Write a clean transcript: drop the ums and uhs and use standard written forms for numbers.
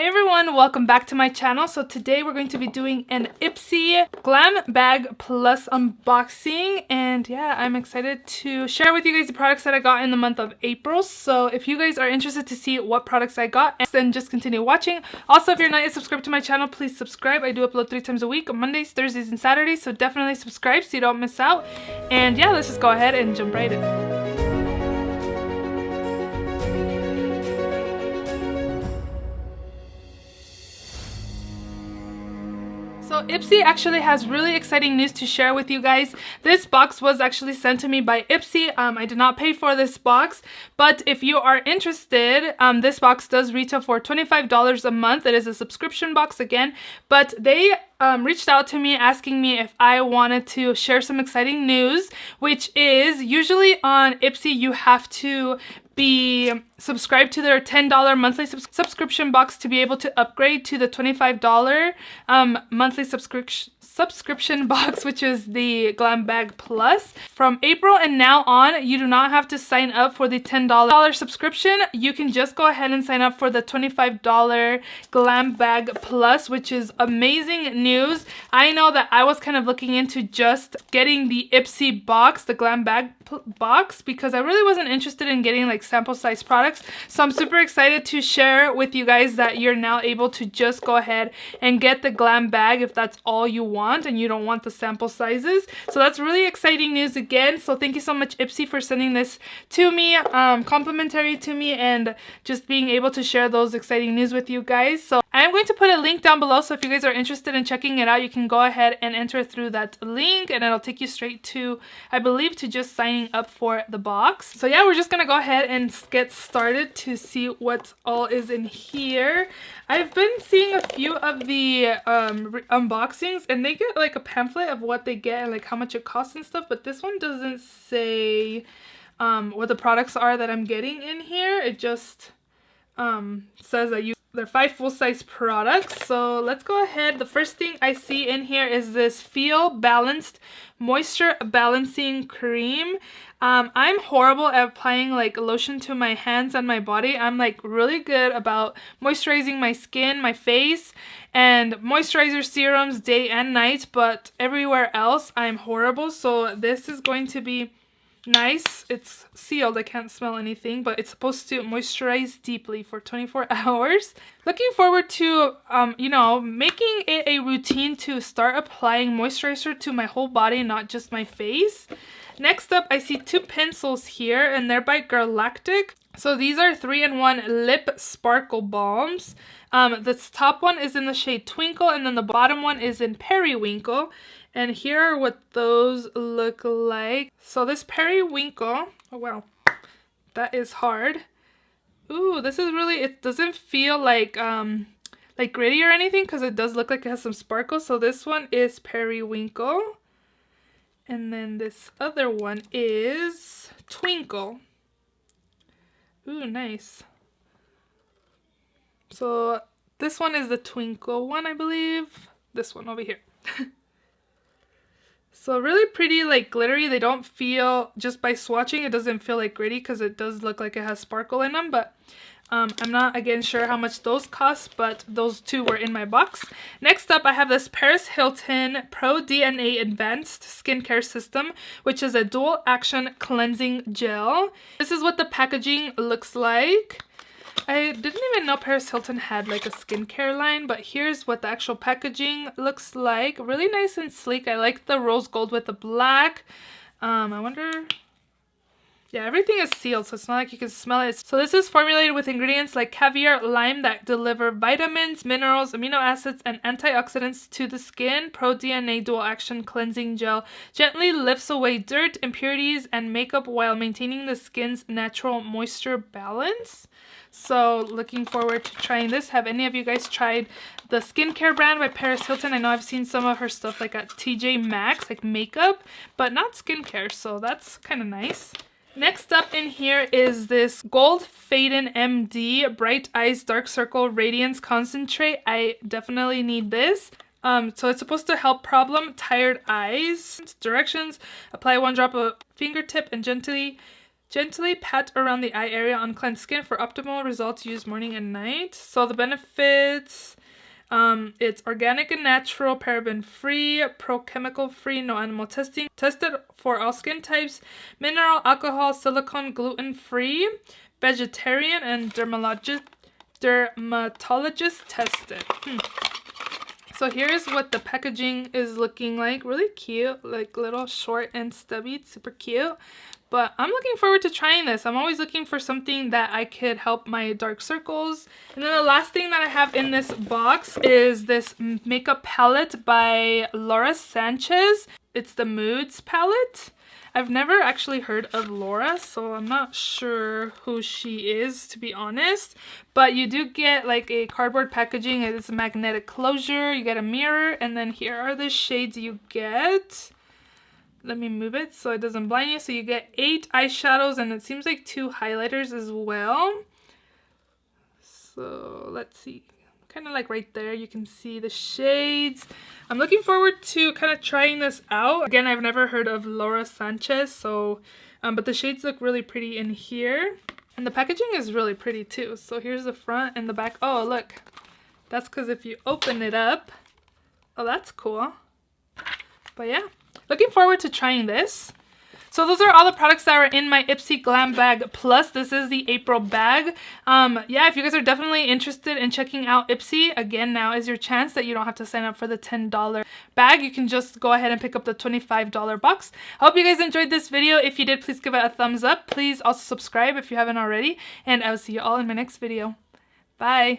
Hey everyone, welcome back to my channel. So today we're going to be doing an Ipsy Glam Bag Plus unboxing, and yeah, I'm excited to share with you guys the products that I got in the month of April. So if you guys are interested to see what products I got, then just continue watching. Also, if you're not yet subscribed to my channel, please subscribe. I do upload 3 times a week, Mondays, Thursdays, and Saturdays, so definitely subscribe so you don't miss out. And yeah, let's just go ahead and jump right in. So Ipsy actually has really exciting news to share with you guys. This box was actually sent to me by Ipsy. I did not pay for this box, but if you are interested, this box does retail for $25 a month. It is a subscription box again, but they reached out to me asking me if I wanted to share some exciting news, which is usually on Ipsy you have to be subscribed to their $10 monthly subscription box to be able to upgrade to the $25 monthly subscription box, which is the Glam Bag Plus. From April and now on, you do not have to sign up for the $10 subscription. You can just go ahead and sign up for the $25 Glam Bag Plus, which is amazing news. I know that I was kind of looking into just getting the Ipsy box, the Glam Bag box, because I really wasn't interested in getting like sample size products. So I'm super excited to share with you guys that you're now able to just go ahead and get the Glam Bag if that's all you want and you don't want the sample sizes. So that's really exciting news again. So thank you so much, Ipsy, for sending this to me, complimentary to me, and just being able to share those exciting news with you guys. So I am going to put a link down below, so if you guys are interested in checking it out, you can go ahead and enter through that link, and it'll take you straight to, I believe, to just signing up for the box. So yeah, we're just gonna go ahead and get started to see what all is in here. I've been seeing a few of the unboxings, and they get like a pamphlet of what they get and like how much it costs and stuff, but this one doesn't say what the products are that I'm getting in here. It just says that they're 5 full-size products. So let's go ahead. The first thing I see in here is this Feel Balanced Moisture Balancing Cream. I'm horrible at applying like lotion to my hands and my body. I'm like really good about moisturizing my skin, my face, and moisturizer serums day and night, but everywhere else I'm horrible. So this is going to be nice. It's sealed, I can't smell anything, but it's supposed to moisturize deeply for 24 hours. Looking forward to you know, making it a routine to start applying moisturizer to my whole body, not just my face. Next up, I see 2 pencils here, and they're by Galactic. So these are 3-in-1 lip sparkle balms. This top one is in the shade Twinkle, and then the bottom one is in Periwinkle. And here are what those look like. So this Periwinkle, oh wow, that is hard. Ooh, this is really, it doesn't feel like gritty or anything, because it does look like it has some sparkle. So this one is Periwinkle. And then this other one is Twinkle. Ooh, nice. So this one is the Twinkle one, I believe. This one over here. So really pretty, like glittery. They don't feel, just by swatching, it doesn't feel like gritty because it does look like it has sparkle in them. But I'm not, again, sure how much those cost, but those 2 were in my box. Next up, I have this Paris Hilton Pro DNA Advanced Skincare System, which is a dual action cleansing gel. This is what the packaging looks like. I didn't even know Paris Hilton had like a skincare line, but here's what the actual packaging looks like. Really nice and sleek. I like the rose gold with the black. I wonder... Yeah, everything is sealed, so it's not like you can smell it. So this is formulated with ingredients like caviar, lime that deliver vitamins, minerals, amino acids, and antioxidants to the skin. Pro DNA Dual Action Cleansing Gel gently lifts away dirt, impurities, and makeup while maintaining the skin's natural moisture balance. So looking forward to trying this. Have any of you guys tried the skincare brand by Paris Hilton? I know I've seen some of her stuff like at TJ Maxx, like makeup, but not skincare, so that's kind of nice. Next up in here is this Gold Faden MD Bright Eyes Dark Circle Radiance Concentrate. I definitely need this. So it's supposed to help tired eyes. Directions: apply 1 drop of fingertip and gently Gently pat around the eye area on cleansed skin for optimal results. Use morning and night. So the benefits, it's organic and natural, paraben free, pro-chemical free, no animal testing, tested for all skin types, mineral, alcohol, silicone, gluten free, vegetarian, and dermatologist tested. So here's what the packaging is looking like. Really cute, like little short and stubby. It's super cute. But I'm looking forward to trying this. I'm always looking for something that I could help my dark circles. And then the last thing that I have in this box is this makeup palette by Laura Sanchez. It's the Moods palette. I've never actually heard of Laura, so I'm not sure who she is, to be honest. But you do get like a cardboard packaging. It's a magnetic closure. You get a mirror, and then here are the shades you get. Let me move it so it doesn't blind you. So you get 8 eyeshadows, and it seems like 2 highlighters as well. So let's see. Kind of like right there, you can see the shades. I'm looking forward to kind of trying this out. Again, I've never heard of Laura Sanchez, so but the shades look really pretty in here. And the packaging is really pretty too. So here's the front and the back. Oh, look. That's because if you open it up, oh, that's cool. But yeah. Looking forward to trying this. So those are all the products that are in my Ipsy Glam Bag Plus. This is the April bag. Yeah, if you guys are definitely interested in checking out Ipsy, again, now is your chance that you don't have to sign up for the $10 bag. You can just go ahead and pick up the $25 box. I hope you guys enjoyed this video. If you did, please give it a thumbs up. Please also subscribe if you haven't already. And I will see you all in my next video. Bye!